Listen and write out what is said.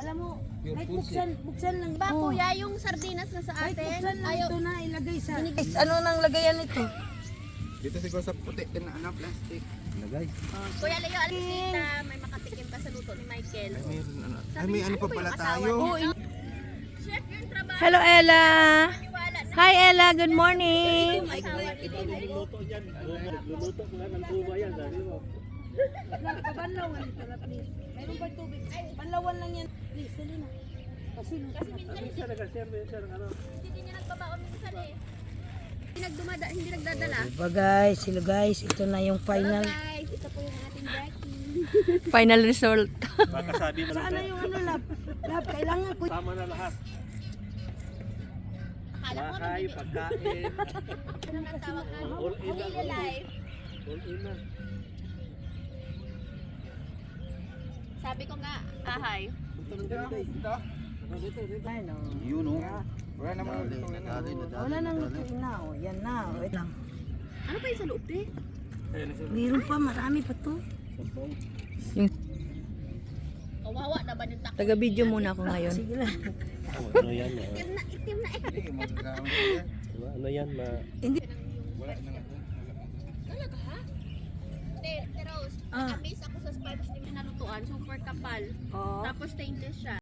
Alam mo, Yung kahit pulse. buksan lang. Ba, kuya, yung sardinas na sa Kahit atin. buksan lang Ayaw. ito na ilagay sa... Ano nang lagayan nito? Dito siguro sa puti din na ano, plastic. Lagay. Kuya Leo, alam mo tita, may makatikim ka sa luto ni Michael. Ay, mayroon ano. Ay, Sabi may niya, ano pa ba pala yung asawa tayo. niya? Chef, yung trabaho. Hello, Ella. Maniwala na. Hi, Ella. Good morning. Yung asawa niya. Kabanlaw nga nito na please. Mayroon ba tubig? Panlawan lang yan. Please, dali na. Kasi Hindi niya nagbabaon minsan eh. Hindi nagdadala. Diba guys, hello guys, ito na yung final Guys, ito po yung ating Jackie. final result. Baka sabi mo lang ano yung ano lab? Lab, kailangan ko. tama na lahat. Akala ko Bahay, pagkain, ano nang tawag na? all in na. Family life. All in na. Sabi ko nga, ahay. Ano? Yun o. Wala naman. Wala nang lutuin na. Oh. Yan na. Wait lang. Ano pa yung sa loob eh? Meron pa, marami pa to. Kawawa naman yung takot. Taga-video muna ako ngayon. Sige lang. Ano yan? Itim na eh. Hindi, magagamit yan. Ano yan? Wala na nga. Talaga ha? Te Rose, Ah. amaze ako sa sponge ni nalutuan. Super kapal. Oo. Tapos stainless siya.